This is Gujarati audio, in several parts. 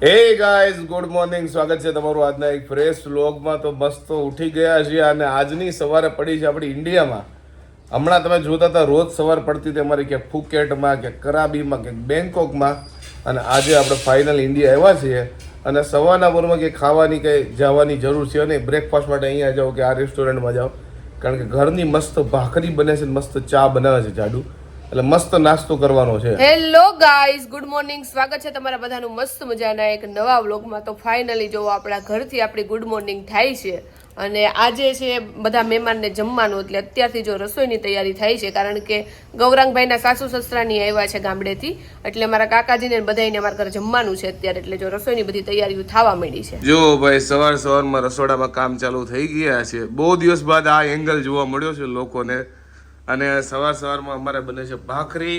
Hey guys, good morning. સ્વાગત છે તમારું આજના એક ફ્રેશ વ્લોગમાં. તો મસ્ત ઉઠી ગયા છીએ અને આજની સવારે પડી છે આપણી ઇન્ડિયામાં. હમણાં તમે જોતા હતા રોજ સવાર પડતી હતી અમારી ક્યાંક ફુકેટમાં, ક્યાંક કરાબીમાં, ક્યાંક બેંકોકમાં, અને આજે આપણે ફાઇનલ ઇન્ડિયા આવ્યા છીએ. અને સવારના પોરમાં કંઈ ખાવાની કંઈ જવાની જરૂર છે નહીં. બ્રેકફાસ્ટ માટે અહીંયા જાઓ કે આ રેસ્ટોરન્ટમાં જાઓ, કારણ કે ઘરની મસ્ત ભાખરી બને છે, મસ્ત ચા બનાવે છે જાડુ, એટલે મસ્ત નાસ્તો કરવાનો છે. Hello guys, good morning. સ્વાગત છે તમારા બધાનું મસ્ત મજાના એક નવા વ્લોગમાં. તો ફાઇનલી જો આપણા ઘરથી આપણી ગુડ મોર્નિંગ થાય છે અને આજે છે બધા મહેમાનને જમવાનું, એટલે અત્યારથી જો રસોઈની તૈયારી થાય છે, કારણ કે ગૌરાંગભાઈના સાસુ સસરાની આવ્યા છે ગામડેથી, એટલે મારા કાકાજીને બધાને અમારા ઘરે જમવાનું છે અત્યારે, એટલે જો રસોઈની બધી તૈયારીઓ થવા માંડી છે. જો ભાઈ સવારમાં રસોડામાં કામ ચાલુ થઈ ગયા છે. બહુ દિવસ બાદ આ એંગલ જોવા મળ્યો છે લોકોને. અને સવારમાં અમારે બને છે ભાખરી,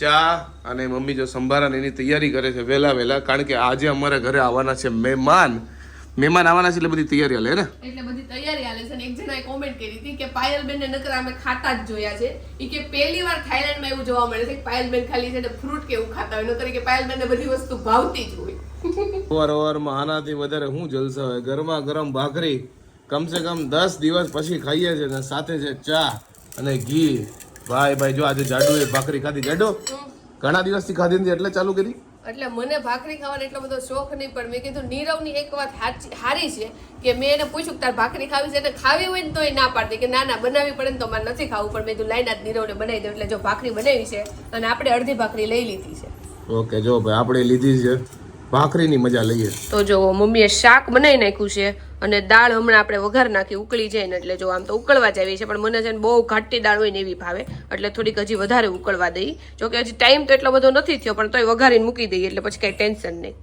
ચા, અને મમ્મી જો સંભારા એની તૈયારી કરે છે વહેલા, કારણ કે આજે અમારે ઘરે આવવાના છે મહેમાન આવવાના છે, એટલે બધી તૈયારી હાલે ને, એટલે બધી તૈયારી હાલે છે. એક જણાએ કોમેન્ટ કરી હતી કે પાયલબેન ને નકર અમે ખાતા જ જોયા છે, એ કે પહેલી વાર થાઈલેન્ડમાં એવું જોવા મળે છે કે પાયલબેન ખાલી છે ને ફ્રૂટ કેવું ખાતા હોય, નકર કે પાયલબેન ને બધી વસ્તુ ભાવતી જ હોય. સવારમાં આનાથી વધારે હું જલસા હોય. ગરમા ગરમ ભાખરી કમસે કમ 10 દિવસ પછી ખાઈએ છે, ને સાથે છે ચા અને ઘી. ભાઈ જો આજે જાડુ એ ભાખરી ખાધી. જાડો ઘણા દિવસથી ખાધી નથી એટલે ચાલુ કરી. એટલે મને ભાખરી ખાવાનો એટલો બધો શોખ નહીં, પણ મેં કીધું નીરવની એક વાત સારી છે કે મેં એને પૂછ્યું તાર ભાખરી ખાવી છે, એટલે ખાવી હોય ને તો એ ના પાડતી કે ના બનાવવી પડે ને તો મારે નથી ખાવું, પણ મેં કીધું લાઈન જ નીરવને બનાવી દઉં. એટલે જો ભાખરી બનાવી છે અને આપણે અડધી ભાખરી લઈ લીધી છે. ઓકે, જો ભાઈ આપણે લીધી છે ભાખરીની મજા લઈએ. તો જો મમ્મીએ શાક બનાવી નાખ્યું છે અને દાળ હમણાં આપણે વઘાર નાખી ઉકળી જાય ને, એટલે જો આમ તો ઉકળવા જ આવી છે, પણ મને છે ને બહુ ઘાટી દાળ હોય ને એવી ભાવે, એટલે થોડીક હજી વધારે ઉકળવા દઈ. જો કે હજી ટાઈમ તો એટલો બધો નથી થયો, પણ તોય વઘારીને મૂકી દઈએ એટલે પછી કઈ ટેન્શન નહીં.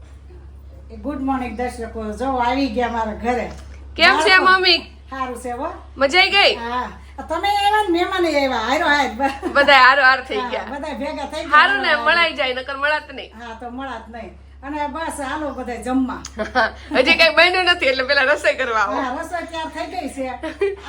ગુડ મોર્નિંગ દર્શકો, જો આવી ગયા મારા ઘરે. કેમ છે મમ્મી? સારું છે હો. મજા આવી ગઈ? હા, તમે આવ્યા ને મહેમાન આવ્યા, હારો બધા હારો થઈ ગયા, બધા ભેગા થઈ ગયા. સારું ને, મળાઈ જાય, નકર મળાત નહીં. હા, તો મળાત નહીં. અને બસ હાલો બધા જમવા. હજી કઈ બન્યું નથી, એટલે પેલા રસોઈ કરવા આવો. હા, રસોઈ તૈયાર થઈ ગઈ છે.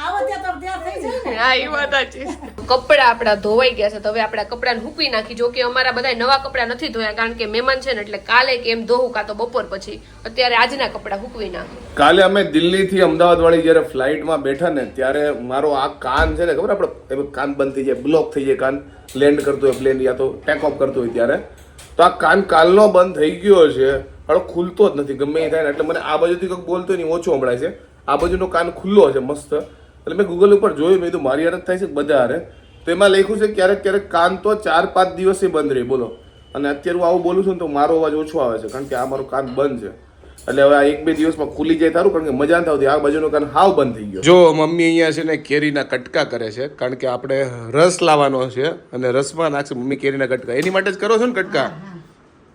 આવો ત્યાં તો તૈયાર થઈ જાય ને. હા, એ વાત છે. કપડા આપડા ધોવાઈ ગયા છે, તો હવે આપડા કપડાને હૂકવી નાખી. જો કે અમારા બધા નવા કપડા નથી ધોયા, કારણ કે મહેમાન છે ને, એટલે કાલે કેમ ધોવું કાં તો બપોર પછી. અત્યારે આજના કપડા હૂકવી નાખી. કાલે અમે દિલ્હી થી અમદાવાદ વાળી જયારે ફ્લાઇટમાં બેઠા ને, ત્યારે મારો આ કાન છે ને, ખબર આપડે કાન બંધ થઈ જાય, બ્લોક થઈ જાય, કાન લેન્ડ કરતો હોય પ્લેન યા તો ટેક ઓફ કરતો હોય ત્યારે, તો આ કાન કાલનો બંધ થઈ ગયો છે, હવે ખુલતો જ નથી ગમે એ થાય ને. એટલે મને આ બાજુથી કંઈક બોલતો નહીં, ઓછો સંભળાય છે. આ બાજુનો કાન ખુલ્લો છે મસ્ત. એટલે મેં ગૂગલ ઉપર જોયું, મેં કીધું મારી હાલત થાય છે બધા હારે, તો એમાં લખ્યું છે ક્યારેક કાન તો 4-5 દિવસે બંધ રહે, બોલો. અને અત્યારે હું આવું બોલું છું ને તો મારો અવાજ ઓછો આવે છે, કારણ કે આ મારો કાન બંધ છે. એટલે હવે આ 1-2 દિવસમાં ખુલી જાય તારું, કારણ કે મજા ન થતી. આ બાજુનો કાન હાવ બંધ થઈ ગયો. જો મમ્મી અહીંયા છે ને કેરીના કટકા કરે છે, કારણ કે આપણે રસ લાવવાનો છે અને રસમાં નાખશે મમ્મી કેરીના કટકા. એની માટે જ કરો છો ને કટકા?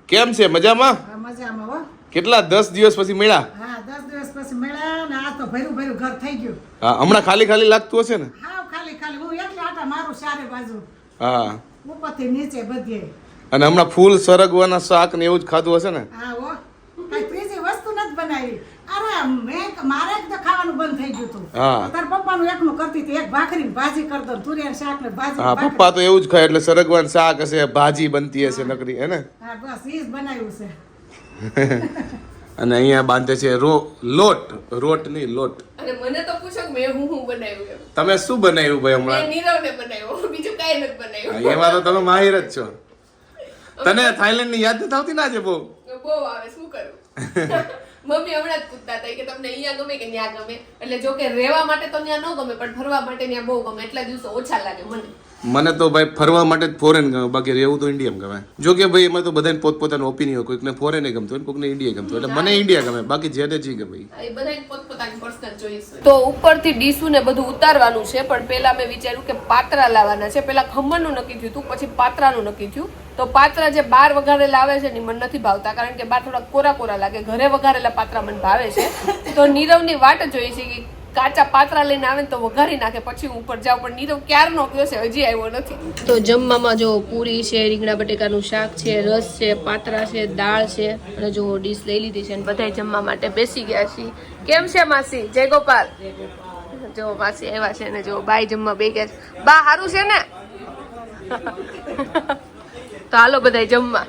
કેમ છે? મજામાં? મજામાં હો. કેટલા 10 દિવસ પછી મળ્યા? હા, 10 દિવસ પછી મળ્યા ને આ તો ભર્યું ઘર થઈ ગયું. હા, હમણાં ખાલી લાગતું હશે ને? હા, ખાલી હું એકલા આટા મારું ચારે બાજુ. હા, ઉપરથી નીચે બધે. અને હમણાં ફૂલ સરગવાના શાક ને એવું જ ખાધું હશે ને? હા હો, કઈ ત્રીજી વસ્તુ નથી બનાવી. અરે મારે તો ખાવાનું બંધ થઈ ગયું હતું. હા, તાર પપ્પાનું એકનું કરતી હતી, એક ભાખરી ભાજી કરતો, તુરિયાનું શાક ને ભાજી. હા, પપ્પા તો એવું જ ખાય, એટલે સરગવાનું શાક હશે, ભાજી બનતી હશે નકરી, હે ને? હા, બસ ઈ જ બનાવ્યું છે. અને અહીંયા બાંધે છે રોટ નહીં લોટ. અને મને તો પૂછો કે મેં હું બનાવ્યું એમ. તમે શું બનાવ્યું ભાઈ હમણાં? મેં નીરવને બનાવ્યું, બીજું કાઈ નથી બનાવ્યું. એમાં તો તમે માહિર જ છો. તને થાઈલેન્ડ ની યાદ નથી આવતી ને આજે? બહુ આવે, શું કરું. મમ્મી હમણાં જ પૂછતા હતા કે તમને અહીંયા ગમે કે ત્યાં ગમે, એટલે જો કે રહેવા માટે તો ત્યાં ન ગમે, પણ ફરવા માટે ત્યાં બહુ ગમે. એટલા દિવસો ઓછા લાગે મને તો ભાઈ ફરવા માટે જ ફોરેન ગમે, બાકી રહેવું તો ઇન્ડિયા ગમે. જો કે ભાઈ એમાં તો બધાને પોતપોતાનો ઓપિનિયન, કોઈકને ફોરેન ગમતો હોય, કોઈકને ઇન્ડિયા ગમતો, એટલે મને ઇન્ડિયા ગમે, બાકી જે તે જી ગમે. એ બધાને પોતપોતાની પર્સનલ ચોઈસ હોય. તો ઉપરથી ડીશું ને બધું ઉતારવાનું છે, પણ પહેલા મેં વિચાર્યું કે પાત્રા લાવવાના છે. પહેલા ખમણનું નક્કી થયું હતું, પછી પાત્રાનું નક્કી થયું. તો પાત્રા જે બહાર વઘારેલા આવે છે ને મને નથી ભાવતા, કારણ કે બહાર થોડા કોરા લાગે. ઘરે વઘારેલા પાત્રા મને ભાવે છે. તો નીરવની વાટ જોઈ છે કે કાચા પાત્રા લઈને આવે ને તો વઘારી નાખે, પછી હું ઉપર જાઉં, પણ નીરવ ક્યારનો ગયો છે, હજી આવ્યો નથી. તો જમવામાં જો પૂરી છે, રીંગણા બટેકાનું શાક છે, રસ છે, પાત્રા છે, દાળ છે, અને જો ડીશ લઈ લીધી છે, અને બધા જમવા માટે બેસી ગયા છીએ. કેમ છે માસી? જય ગોપાલ. જો માસી આવ્યા છે ને જો બાઈ જમવા બે ગયા છે. બા સારું છે ને? તો હાલો બધા જમવા.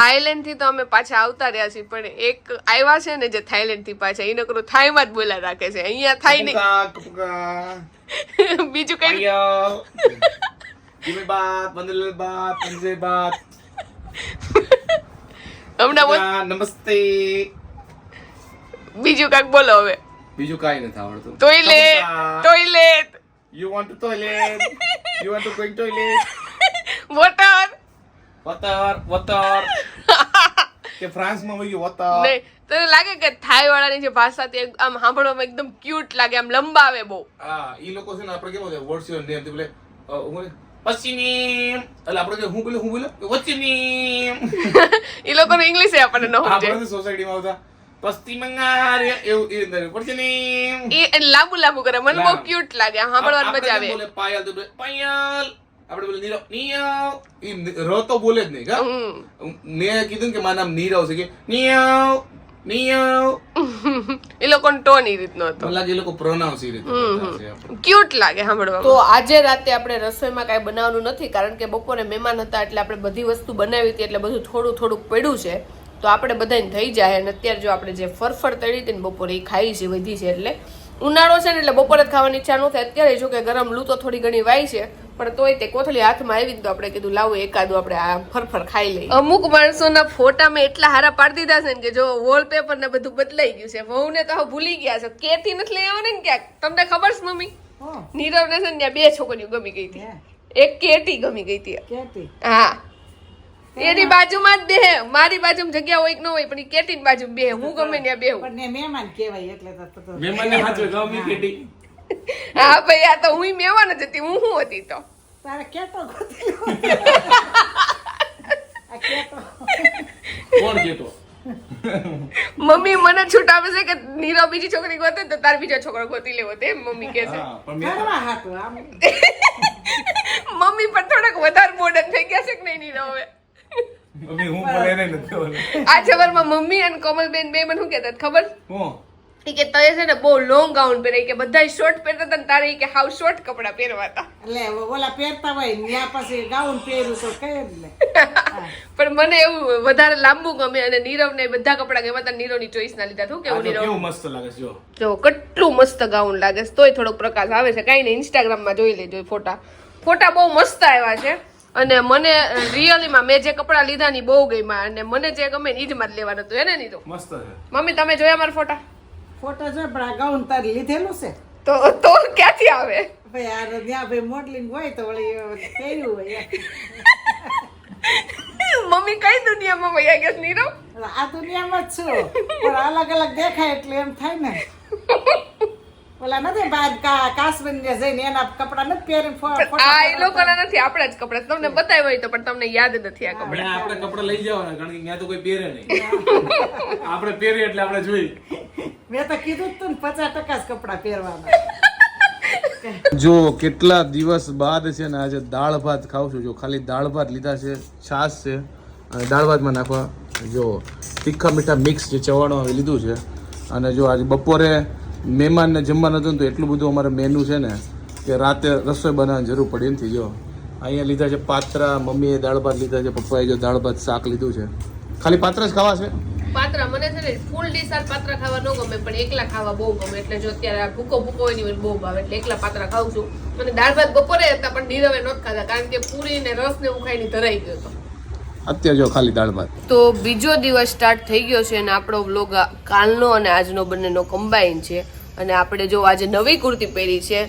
થાઈલેન્ડ થી તો અમે પાછા આવતા રહ્યા છીએ, પણ એક આવ્યા છે ને જે થાઈલેન્ડ થી પાછા, એ નકરું થાઈમાં જ બોલા રાખે છે, અહીંયા થાય નહીં. બીજું કઈ હમણાં નમસ્તે. બીજું કાંઈક બોલો હવે. બીજું કાઈ નથી આવડતું. Toilet You want to toilet? You want to go in toilet? Water Water. કે ફ્રાન્સમાં વહી water. નહીં, તને લાગે કે થાઈ વાળાની જે ભાષા તે આમ સાંભળવામાં એકદમ ક્યુટ લાગે, આમ લંબાવે બહુ. હા, ઈ લોકો છે ને આપણે કેવું છે what's your name તે બોલે પશ્ચિમી, એટલે આપણે હું બોલે વચ્ચીની. એ લોકોનું ઇંગ્લિશ એ આપણને ન સમજે. આપણે સોસાયટીમાં આવતા પશ્ચિમંગાર એવું એ પશ્ચિમી એ લાંબુ લાંબુ કરે, મને બહુ ક્યુટ લાગે, સાંભળવાની મજા આવે. બોલે પાયલ તો બોલે પાયલ, આપણે બોલે નીરવ નીરવ, ઈ ર તો બોલે જ નહીં કા. મેં કીધું કે મારું નામ નીરવ છે કે નીરવ નીરવ, એ લોકોનો ટોન એ રીતનો હતો, મને લાગે એ લોકો પ્રોનાઉન્સ એ રીતે કરતા છે આપણે. ક્યુટ લાગે સાંભળવા. તો આજે રાતે આપણે રસોઈમાં કાંઈ બનાવવાનું નથી, કારણ કે બપોરે મહેમાન હતા એટલે આપણે બધી વસ્તુ બનાવી હતી, એટલે બધું થોડું થોડુંક પડ્યું છે, તો આપણે બધાને થઈ જાય. અને અત્યારે જો આપણે જે ફરફર તળી હતી ને બપોરે એ ખાઈ છે, વધી છે, એટલે ઉનાળો છે ને એટલે બપોરે જ ખાવાની ઈચ્છા ન થાય. અત્યારે જો કે ગરમ લૂ તો થોડી ઘણી વાય છે, પણ તોય તે કોથળી હાથમાં આવી તો આપણે કીધું લાવો એકાદું આપણે આ ફરફર ખાઈ લઈએ. અમુક માણસોના ફોટા મેં એટલા હારા પાડી દીધા છે ને કે જો વોલપેપર ને બધું બદલાઈ ગયું છે. વહુને તો ભૂલી ગયા છે, કેથી નથી લઈ આવવાની ને ક્યાંક. તમને ખબર છે મમ્મી, નીરવને છે ને ત્યાં 2 છોકરીઓ ગમી ગઈ હતી, એક કેટી ગમી ગઈ હતી. હા, એની બાજુમાં જ બેહે, મારી બાજુમાં જગ્યા હોય કે ન હોય, પણ એ કેટીની બાજુમાં બેહે, હું ગમે ત્યાં બેહું. પણ મહેમાન કહેવાય એટલે તો મહેમાનને હાચવે ગમી કેટી. હા ભાઈ, આ તો હું મહેમાન જ હતી, હું શું હતી તો. તારે કેટો ગોતી આ કેટો કોણ કેતો? મમ્મી મને છૂટ આપે છે કે નીરવ બીજી છોકરી ગોતે તો તાર બીજો છોકરો ગોતી લેવો, તેમ મમ્મી કહે છે. હા, પણ મેં કરવા હાટું આમ મમ્મી પણ થોડાક વધારે મોડર્ન થઈ ગયા છે કે નહીં નીરવ હવે. મમ્મી હું બોલે એને નથી બોલે. આ સવારમાં મમ્મી અને કોમલબેન બે મને શું કહેતા ખબર? હું ઈ કે તય છે ને બહુ લોંગ ગાઉન પહેરે, કે બધા શોર્ટ પહેરતા હતા ને તારે ઈ કે હાવ શોર્ટ કપડા પહેરવાતા. એટલે ઓલા પહેરતા હોય ને ત્યાં પછી ગાઉન પહેર્યું તો કહે જ ને. પણ મને એવું વધારે લાંબુ ગમે, અને નીરવ ને બધા કપડા ગમે હતા. નીરવ ની ચોઈસ ના લીધા. શું આ કેવું તો નીરવ? કેવું મસ્ત લાગે છે જો. જો કેટલું મસ્ત ગાઉન લાગે છે, તોય થોડોક પ્રકાશ આવે છે. કઈ નહીં, ઇન્સ્ટાગ્રામ માં જોઈ લેજો ફોટા બહુ મસ્ત આવ્યા છે. અને મને રિયલીમાં મેં જે કપડા લીધા ની બહુ ગમ્યા, અને મને જે ગમે ને ઈ જ માં લેવાનું હતું. એને નહીં તો મસ્ત છે. મમ્મી તમે જોયા મારા ફોટા? ફોટો જો પણ આ ગાઉન તારે લીધેલું છે તો ક્યાંથી આવે ભાઈ? આ ત્યાં ભાઈ મોડલિંગ હોય તો વળી પહેર્યું હોય. મમ્મી કઈ દુનિયામાં વયા ગયા નીરવ? આ દુનિયામાં જ છું, પણ અલગ અલગ દેખાય એટલે એમ થાય ને. ઓલા નથી બાદ કાશ્મીર ને જઈને એના કપડા નથી પહેરી આ એ લોકોના નથી, આપણા જ કપડા. તમને બતાવ્યા હોય તો પણ તમને યાદ નથી આ કપડા. આપણે કપડા લઈ જવાના, કારણ કે ત્યાં તો કોઈ પહેરે નહીં. આપણે પહેરીએ એટલે આપણે જોઈ. મેં તો કીધું જ તું ને 50% જ કપડા પહેરવાના. જો કેટલા દિવસ બાદ છે ને આજે દાળ ભાત ખાવ છું. જો ખાલી દાળ ભાત લીધા છે, છાશ છે, અને દાળ ભાતમાં નાખવા જો તીખા મીઠા મિક્સ જે ચવાણું હવે લીધું છે. અને જો આજે બપોરે મહેમાનને જમવાનું હતું ને તો એટલું બધું અમારે મેનુ છે ને કે રાતે રસોઈ બનાવવાની જરૂર પડી નથી. જો અહીંયા લીધા છે પાત્રા, મમ્મીએ દાળ ભાત લીધા છે, પપ્પાએ જો દાળ ભાત શાક લીધું છે. ખાલી પાત્રા જ ખાવા છે. પાત્રા મને છે ને ફૂલ ડીશ આ પાત્રા ખાવા ન ગમે, પણ એકલા ખાવા બહુ ગમે. એટલે જો અત્યારે આ ભૂકો હોય ને બહુ ભાવે, એટલે એકલા પાત્રા ખાઉં છું. અને દાળ ભાત બપોરે હતા પણ નીરવે નહોતા ખાધા, કારણ કે પૂરી ને રસ ને હું ખાઈને ધરાઈ ગયો હતો. અત્યારે જો ખાલી દાળ ભાત. તો બીજો દિવસ સ્ટાર્ટ થઈ ગયો છે, અને આપણો વ્લોગ કાલનો અને આજનો બંનેનો કમ્બાઈન છે. અને આપણે જો આજે નવી કુર્તી પહેરી છે.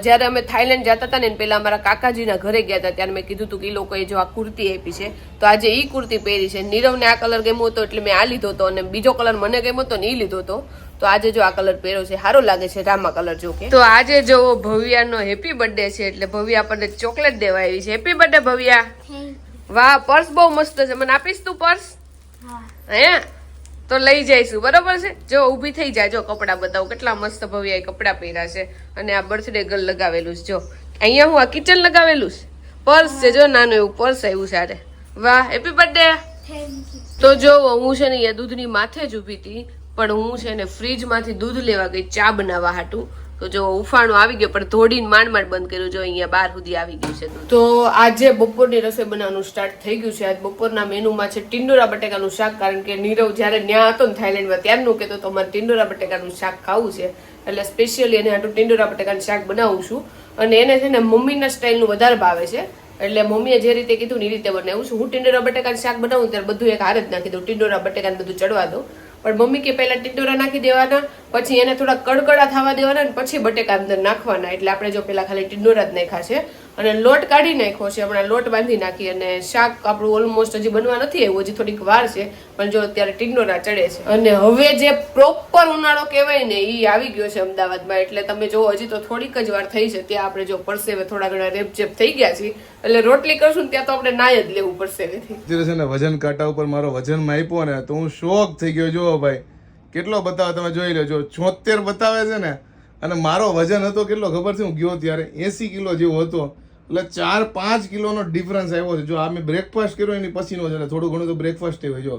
જ્યારે અમે થાઈલેન્ડ જતા હતા ને પેલા અમારા કાકાજીના ઘરે ગયા હતા, ત્યારે મેં કીધું હતું કે એ લોકોએ જો આ કુર્તી આપી છે, તો આજે ઈ કુર્તી પહેરી છે. નીરવને આ કલર ગમ્યો હતો એટલે મેં આ લીધો હતો, અને બીજો કલર મને ગમ્યો હતો ને એ લીધો હતો. તો આજે જો આ કલર પહેર્યો છે, સારો લાગે છે, રામા કલર જો કે. તો આજે જો ભવ્યાનો હેપી બર્થડે છે, એટલે ભવ્યા આપણને ચોકલેટ દેવા આવી છે. Happy birthday Bhavya. વાહ, પર્સ બહુ મસ્ત છે, મને આપીશ તું પર્સ? હે તો લઈ જઈશું, બરોબર છે. જો ઊભી થઈ જાય, જો કપડા બતાવો કેટલા મસ્ત ભવ્યાએ કપડા પહેર્યા છે. અને આ બર્થડે ગર્લ લગાવેલું છે. જો અહીંયા હું આ કિચન લગાવેલું છે, પર્સ છે, જો નાનું એવું પર્સ આવ્યું છે. અરે વાહ, હેપી બર્થડે. તો જો હું છે ને અહીંયા દૂધની માથે જ ઊભી હતી, પણ હું છે ને ફ્રીજ માંથી દૂધ લેવા ગઈ ચા બનાવવા હાટું. તો જો ઉફાણું આવી ગયો પણ ધોડીને માંડ બંધ કર્યું. જો અહીંયા બાર સુધી આવી ગયું છે દૂધ. તો આજે બપોરની રસોઈ બનાવવાનું સ્ટાર્ટ થઈ ગયું છે. આજ બપોરના મેનુમાં છે ટિંડોરા બટેકાનું શાક, કારણ કે નીરવ જ્યારે ન્યા હતો ને થાઈલેન્ડમાં ત્યારનું કહેતો તો અમારે ટિંડોરા બટેકાનું શાક ખાવું છે, એટલે સ્પેશિયલી એને હાટું ટિંડોરા બટેકાનું શાક બનાવું છું. અને એને છે ને મમ્મીના સ્ટાઇલનું વધારે ભાવે છે, એટલે મમ્મીએ જે રીતે કીધું ને એ રીતે બનાવું છું. હું ટિંડોરા બટેકાનું શાક બનાવું ત્યારે બધું એક હારે જ નાખી દઉં, ટિંડોરા બટેકાને બધું ચડવા દઉં. પણ મમ્મી કે પહેલા ટિંડોરા નાખી દેવાના, પછી એને થોડા કડકડા થવા દેવાના, અને પછી બટેકા અંદર નાખવાના. એટલે આપણે જો પેલા ખાલી ટિંડોરા જ નાખ્યા છે અને લોટ કાઢી નાખ્યો છે. હમણાં લોટ બાંધી નાખી અને શાક આપણું ઓલમોસ્ટ હજી બનવા નથી આવ્યું, હજી થોડીક વાર છે, પણ જો અત્યારે ટિંડોરા ચડે છે. અને હવે જે પ્રોપર ઉનાળો કહેવાય ને એ આવી ગયો છે અમદાવાદમાં. એટલે તમે જો હજી તો થોડીક જ વાર થઈ છે, ત્યાં આપણે જો પરસેવે થોડા ઘણા રેપઝેપ થઈ ગયા છે, એટલે રોટલી કરશું ત્યાં તો આપણે નાય જ લેવું પરસેવેથી. અત્યારે છે ને વજન કાંટા ઉપર મારો વજન માપ્યો ને તો હું શોક થઈ ગયો. જો ભાઈ કેટલો બતાવે તમે જોઈ લો, જો 76 બતાવે છે ને, અને મારો વજન હતો કેટલો ખબર છે? હું ગયો ત્યારે 80 કિલો જેવો હતો, એટલે 4-5 કિલોનો ડિફરન્સ આવ્યો છે. જો આ મેં બ્રેકફાસ્ટ કર્યો એની પછીનો છે, થોડું ઘણું તો બ્રેકફાસ્ટ હોય. જો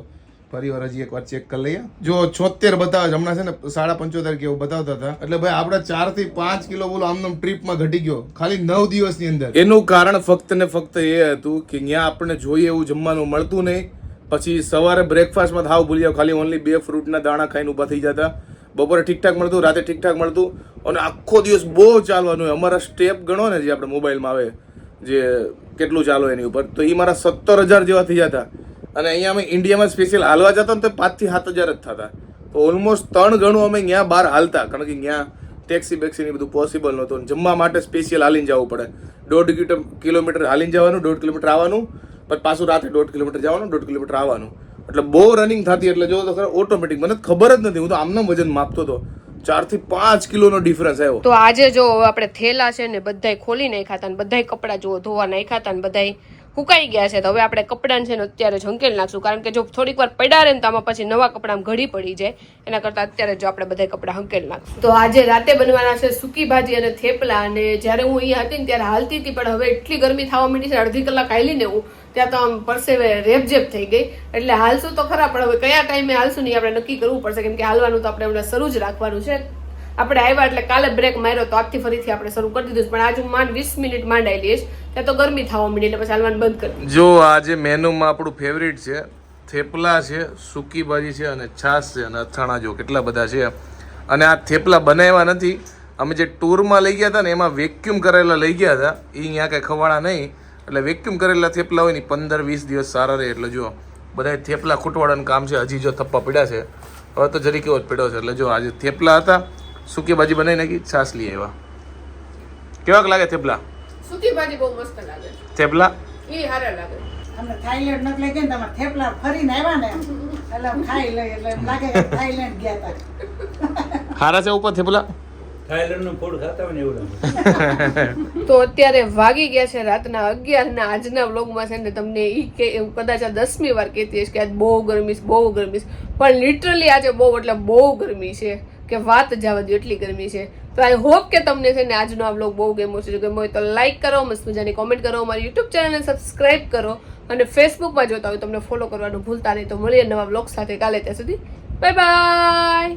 ફરી વાર હજી એકવાર ચેક કરી લઈએ. જો 76 બતાવે છે, હમણાં છે ને 75.5 કેવું બતાવતા હતા. એટલે ભાઈ આપણે 4 થી 5 કિલો બોલો આમનામ ટ્રીપમાં ઘટી ગયો ખાલી 9 દિવસની અંદર. એનું કારણ ફક્ત ને ફક્ત એ હતું કે ત્યાં આપણને જોઈએ એવું જમવાનું મળતું નહીં. પછી સવારે બ્રેકફાસ્ટમાં થાવ ભૂલી જાવ, ખાલી ઓનલી 2 ફ્રૂટના દાણા ખાઈને ઊભા થઈ જતા. બપોરે ઠીકઠાક મળતું, રાતે ઠીકઠાક મળતું, અને આખો દિવસ બહુ ચાલવાનું હોય. અમારા સ્ટેપ ગણો ને જે આપણે મોબાઈલમાં આવે, જે કેટલું ચાલો એની ઉપર, તો એ મારા 17,000 જેવા થઈ જતા. અને અહીંયા અમે ઇન્ડિયામાં સ્પેશિયલ હાલવા જતા ને તો 5 થી 7,000 જ થતા. તો ઓલમોસ્ટ 3 ગણું અમે ત્યાં બહાર હાલતા, કારણ કે ત્યાં ટેક્સી બેક્સી બધું પોસિબલ નહોતું. જમવા માટે સ્પેશિયલ હાલીને જવું પડે. 1.5 કિલોમીટર હાલીને જવાનું, 1.5 કિલોમીટર આવવાનું, પછી પાછું રાતે 1.5 કિલોમીટર જવાનું, 1.5 કિલોમીટર આવવાનું. એટલે બહુ રનિંગ થતી. એટલે જો તો ખરા ઓટોમેટિક મને ખબર જ નથી, હું તો આમનો વજન માપતો હતો. 4 થી 5 કિલોનો ડિફરન્સ આવ્યો. તો આજે જો આપણે થેલા છે ને બધાય ખોલી નાખ્યા હતા, ને બધાય કપડાં જો ધોવા નાખ્યા હતા, ને બધાય સુકાઈ ગયા છે. તો હવે આપણે કપડાં છે ને અત્યારે ઝંકેલ નાખશું, કારણ કે જો થોડીક વાર પડ્યા રહે ને તો આમાં પછી નવા કપડામાં ઘડી પડી જાય. એના કરતાં અત્યારે જો આપણે બધા કપડાં હંકેલ નાખશું. તો આજે રાતે બનવાના છે સૂકી ભાજી અને થેપલા. અને જ્યારે હું અહીંયા હતી ને ત્યારે હાલતી હતી, પણ હવે એટલી ગરમી થવા માંડી છે, અડધી કલાક હાલી ને હું ત્યાં તો આમ પરસેવે રેપઝેપ થઈ ગઈ. એટલે હાલશું તો ખરા, પણ હવે કયા ટાઈમે હાલશું નહીં આપણે નક્કી કરવું પડશે, કેમ કે હાલવાનું તો આપણે હમણાં શરૂ જ રાખવાનું છે. આપણે આવ્યા એટલે કાલે બ્રેક માર્યો તો આજથી ફરીથી આપણે શરૂ કરી દીધું, પણ આજે હું માંડ 20 મિનિટ માંડ આવી લઈશ, ત્યાં તો ગરમી થવા માંડી એટલે પછી હાલવાનું બંધ કરી. જો આજે મેનુમાં આપણું ફેવરિટ છે થેપલા છે, સૂકી ભાજી છે, અને છાશ છે, અને અથાણા જો કેટલા બધા છે. અને આ થેપલા બનાવ્યા નથી, અમે જે ટૂરમાં લઈ ગયા હતા ને એમાં વેક્યુમ કરેલા લઈ ગયા હતા. એ અહીંયા કંઈ ખવાડા નહીં, એટલે વેક્યુમ કરેલા થેપલા હોય ને 15-20 દિવસ સારા રહે. એટલે જો બધા થેપલા ખૂટવાડાનું કામ છે. હજી જો થપ્પા પડ્યા છે, હવે તો જરી કેવો જ પડ્યો છે. એટલે જો આજે થેપલા હતા, સૂકી ભાજી બનાવી નાખી, છાશ લઈ આવ્યા. કેવાક લાગે થેપલા? સૂકી ભાજી બહુ મસ્ત લાગે, થેપલા એ સારા લાગે. અમે થાઈલેન્ડ નથી લઈ ગયા ને, તમારે થેપલા ફરીને આવ્યા ને એટલે ખાઈ લઈ, એટલે એમ લાગે કે થાઈલેન્ડ ગયા હતા. હારા છે ઉપર થેપલા? થાઈલેન્ડનું ફૂડ ખાતા હોય ને એવું. તો અત્યારે વાગી ગયા છે રાતના 11 ના આજના વ્લોગમાં છે ને તમને ઈ કે હું કદાચ આ 10મી વાર કહેતી હશે કે આજ બહુ ગરમી છે, બહુ ગરમી છે, પણ લિટરલી આજે બહુ એટલે બહુ ગરમી છે કે વાત જવા દો, એટલી ગરમી છે. તો આઈ હોપ કે તમને છે ને આજનો આ વ્લોગ બહુ ગમ્યો છે. જો ગમ્યો હોય તો લાઈક કરો, મસ્ત મજાની કોમેન્ટ કરો, અમારી યુટ્યુબ ચેનલને સબસ્ક્રાઇબ કરો, અને ફેસબુકમાં જોતા હોય તમને ફોલો કરવાનું ભૂલતા નહીં. તો મળીએ નવા વ્લોગ સાથે કાલે, ત્યાં સુધી બાય બાય.